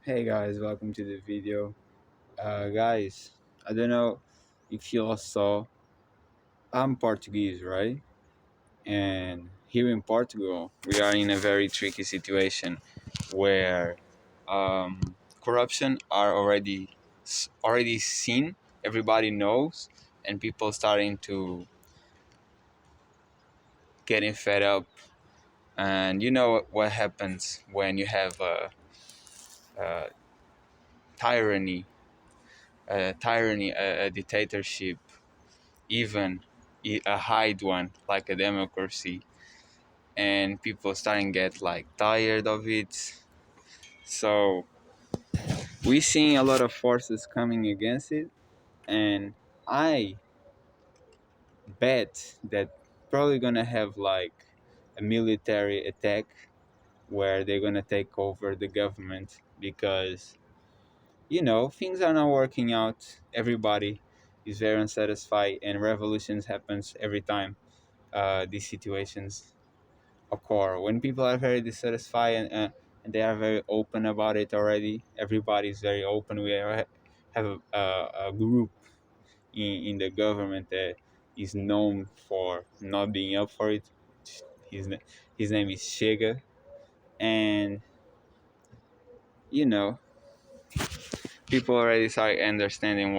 Hey guys, welcome to the video. Guys, I don't know if you all saw, I'm Portuguese, right? And here in Portugal, we are in a very tricky situation where um, corruption are already seen, everybody knows, and people starting to getting fed up. And you know what happens when you have a tyranny, a dictatorship, even a hide one like a democracy, and people starting get like tired of it. So we seeing a lot of forces coming against it, and I bet that probably gonna have like a military attack where they're gonna take over the government because things are not working out. Everybody is very unsatisfied, and revolutions happens every time these situations occur. When people are very dissatisfied and they are very open about it already, everybody is very open. We have a group in the government that is known for not being up for it. His, na- his name is Chega. And, you know, people already start understanding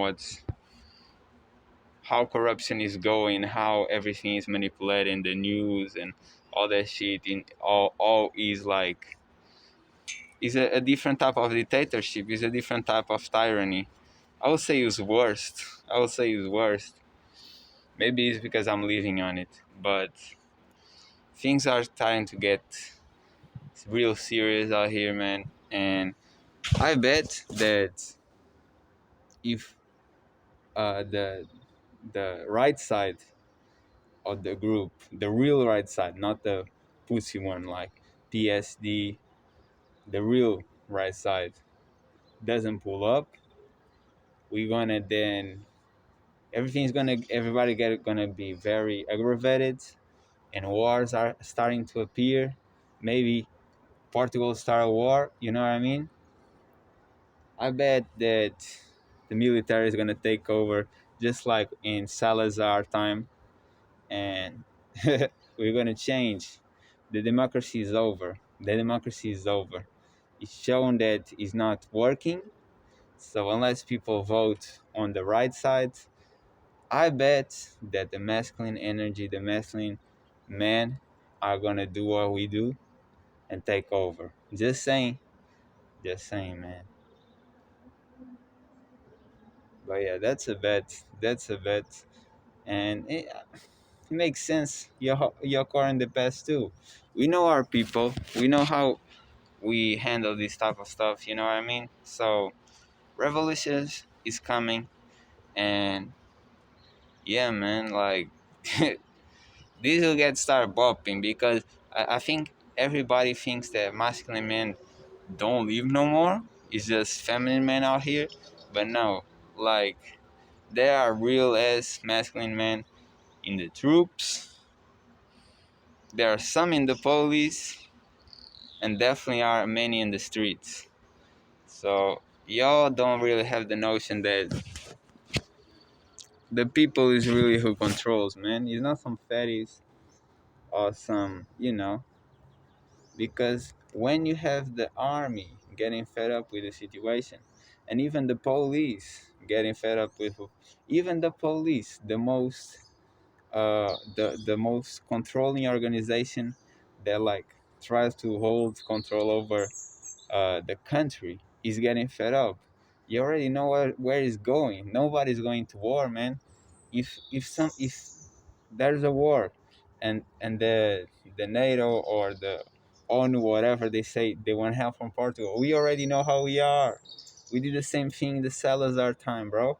how corruption is going, how everything is manipulated in the news and all that shit. All is like is a different type of dictatorship, is a different type of tyranny. I would say it's worst. I would say it's worst. Maybe it's because I'm living on it, but things are starting to get real serious out here, man. And I bet that if the right side of the group, the real right side, not the pussy one like PSD, the real right side doesn't pull up, we're gonna then everybody gonna be very aggravated, and wars are starting to appear. Maybe Portugal start a war, you know what I mean? I bet that the military is gonna take over, just like in Salazar time, and we're gonna change. The democracy is over. The democracy is over. It's shown that it's not working. So unless people vote on the right side, I bet that the masculine energy, the masculine men are gonna do what we do and take over. Just saying, man. But yeah, that's a bet. That's a bet, and it makes sense. Your car in the past too. We know our people. We know how we handle this type of stuff. You know what I mean? So revolutions is coming, and yeah, man, like. This will get start bopping because I think everybody thinks that masculine men don't live no more. It's just feminine men out here. But no, like there are real ass masculine men in the troops. There are some in the police, and definitely are many in the streets. So y'all don't really have the notion that the people is really who controls, man. It's not some fatties or some, because when you have the army getting fed up with the situation, and even the police getting fed up with, even the police, the most controlling organization that like tries to hold control over the country, is getting fed up. You already know where it's going. Nobody's going to war, man. If there's a war, and the NATO or the ONU, whatever they say, they want help from Portugal, we already know how we are. We did the same thing in the Salazar time, bro.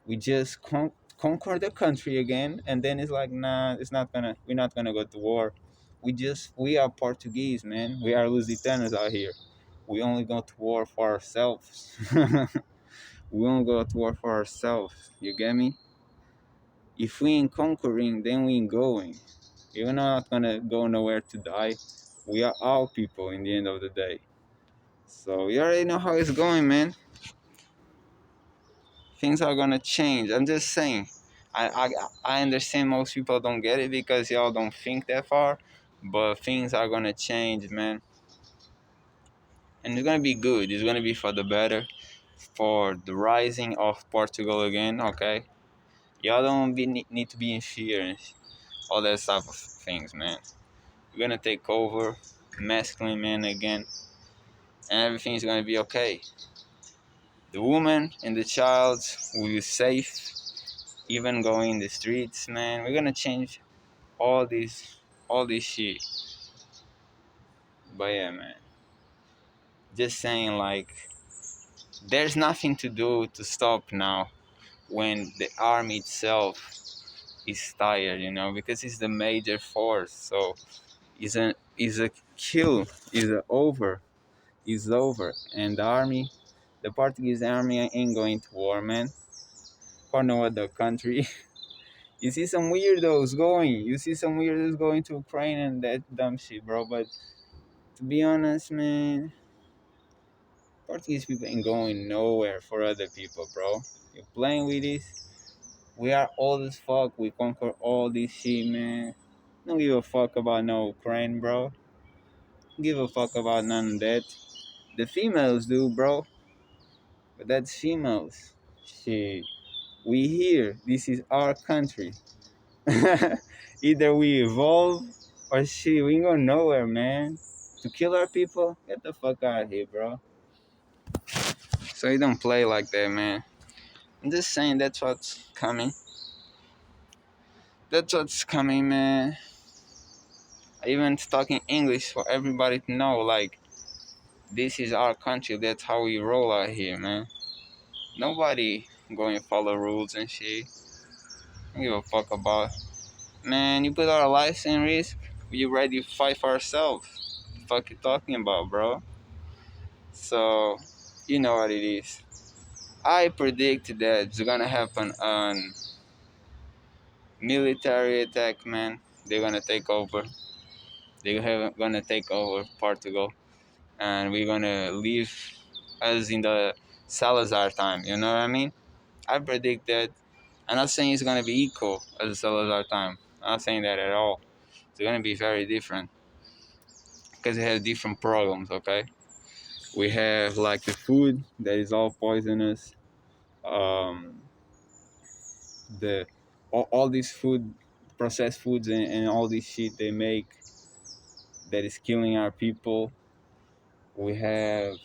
We just conquer the country again, and then it's like, nah, we're not gonna go to war. We are Portuguese, man. We are Lusitanos out here. We only go to war for ourselves. We only go to war for ourselves. You get me? If we ain't conquering, then we ain't going. You're not gonna go nowhere to die. We are all people in the end of the day. So you already know how it's going, man. Things are gonna change. I'm just saying. I understand most people don't get it because y'all don't think that far, but things are gonna change, man. And it's gonna be good. It's gonna be for the better, for the rising of Portugal again. Okay, y'all don't need to be in fear and all that type of things, man. We're gonna take over, masculine man again, and everything's gonna be okay. The woman and the child will be safe, even going in the streets, man. We're gonna change all this shit. But yeah, man. Just saying, like, there's nothing to do to stop now when the army itself is tired, because it's the major force. So is a kill, is a over, is over, and the Portuguese army ain't going to war, man, for no other country. You see some weirdos going. You see some weirdos going to Ukraine and that dumb shit, bro. But to be honest, man, Portuguese people ain't going nowhere for other people, bro. You're playing with this. We are old as fuck. We conquer all this shit, man. Don't give a fuck about no Ukraine, bro. Don't give a fuck about none of that. The females do, bro. But that's females. Shit. We here. This is our country. Either we evolve or shit, we ain't going nowhere, man. To kill our people, get the fuck out of here, bro. So you don't play like that, man. I'm just saying that's what's coming. That's what's coming, man. I even talking English for everybody to know, like, this is our country. That's how we roll out here, man. Nobody going to follow rules and shit. I don't give a fuck about. Man, you put our lives in risk. We ready to fight for ourselves. What the fuck you talking about, bro? So, you know what it is. I predict that it's gonna happen on military attack, man. They're gonna take over. Gonna take over Portugal, and we're gonna live as in the Salazar time. You know what I mean? I predict that. I'm not saying it's gonna be equal as the Salazar time. I'm not saying that at all. It's gonna be very different because it has different problems. Okay, we have like the food that is all poisonous. Um, the all these food, processed foods, and all this shit they make that is killing our people. We have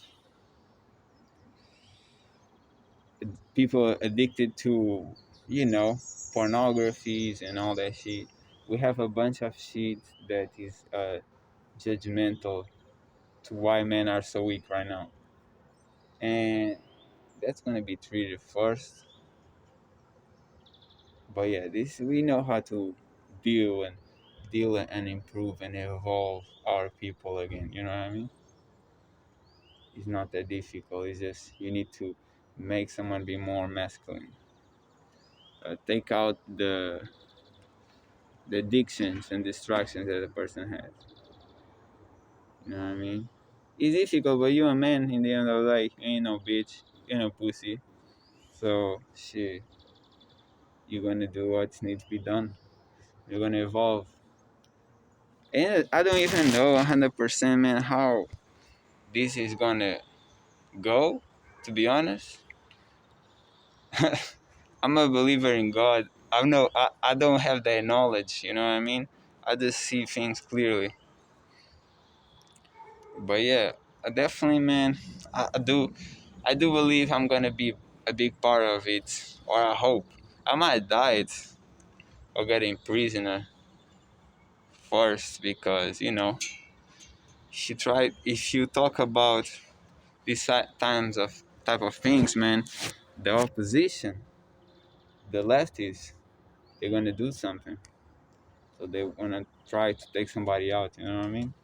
people addicted to, you know, pornographies and all that shit. We have a bunch of shit that is judgmental to why men are so weak right now, and that's gonna be treated first. But yeah, this we know how to deal and and improve and evolve our people again. You know what I mean? It's not that difficult. It's just you need to make someone be more masculine. Take out the addictions and distractions that the person has. You know what I mean? It's difficult, but you a man in the end of the day. You ain't no bitch. You ain't no pussy. So shit, you're gonna do what needs to be done. You're gonna evolve. And I don't even know 100%, man, how this is gonna go. To be honest, I'm a believer in God. I don't have that knowledge. You know what I mean? I just see things clearly. But yeah, definitely, man. I do believe I'm gonna be a big part of it, or I hope. I might die it or get in prison first because if you talk about these times of type of things, man, the opposition, the lefties, they're gonna do something. So they wanna try to take somebody out. You know what I mean?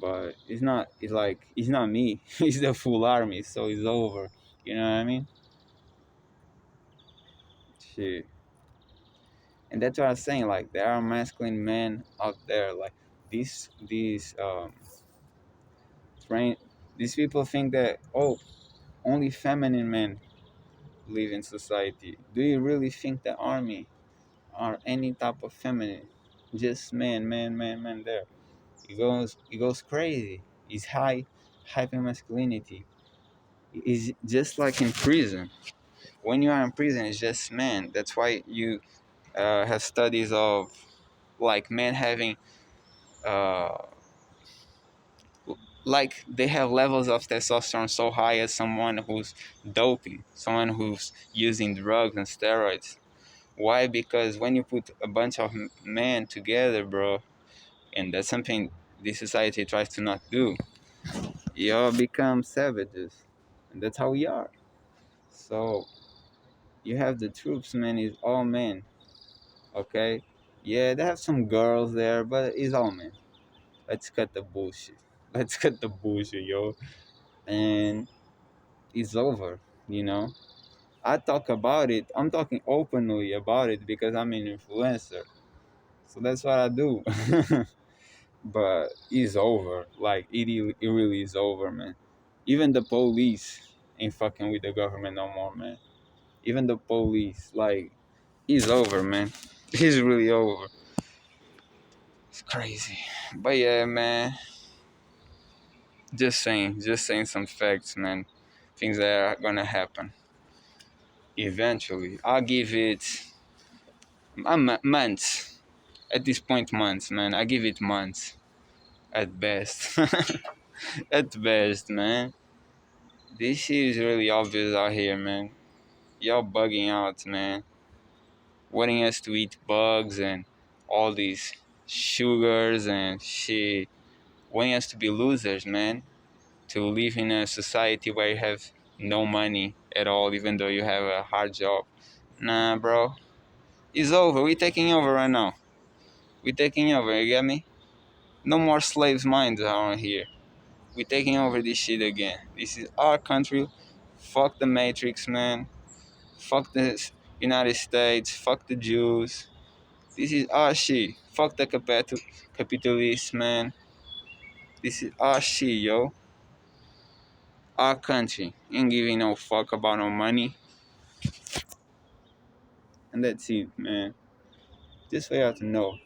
But it's not. It's like it's not me. It's the full army. So it's over. You know what I mean? Shit. And that's what I was saying. Like there are masculine men out there. Like these train These people think that, oh, only feminine men live in society. Do you really think the army are any type of feminine? Just man, man, man, man. There, it goes crazy. It's hyper masculinity. It's just like in prison. When you are in prison, it's just man. That's why you have studies of like men having uh, like they have levels of testosterone so high as someone who's doping, someone who's using drugs and steroids. Why? Because when you put a bunch of men together, bro, and that's something this society tries to not do, you all become savages, and that's how we are. So you have the troops, man. Is all men, okay? Yeah, they have some girls there, but it's all men. Let's cut the bullshit. Let's cut the bullshit, yo. And it's over, you know. I talk about it. I'm talking openly about it because I'm an influencer. So that's what I do. But it's over. Like it really is over, man. Even the police ain't fucking with the government no more, man. Even the police, like, it's over, man. It's really over. It's crazy. But yeah, man. Just saying some facts, man. Things that are gonna happen eventually. I'll give it months. At this point, months, man. I give it months at best. At best, man. This shit is really obvious out here, man. Y'all bugging out, man. Wanting us to eat bugs and all these sugars and shit. Wanting us to be losers, man. To live in a society where you have no money at all, even though you have a hard job. Nah, bro. It's over. We taking over right now. We taking over, you get me? No more slaves' minds around here. We taking over this shit again. This is our country. Fuck the Matrix, man. Fuck the United States. Fuck the Jews. This is our shit. Fuck the capitalists, man. This is our shit, yo. Our country. Ain't giving no fuck about no money. And that's it, man. Just for y'all to know.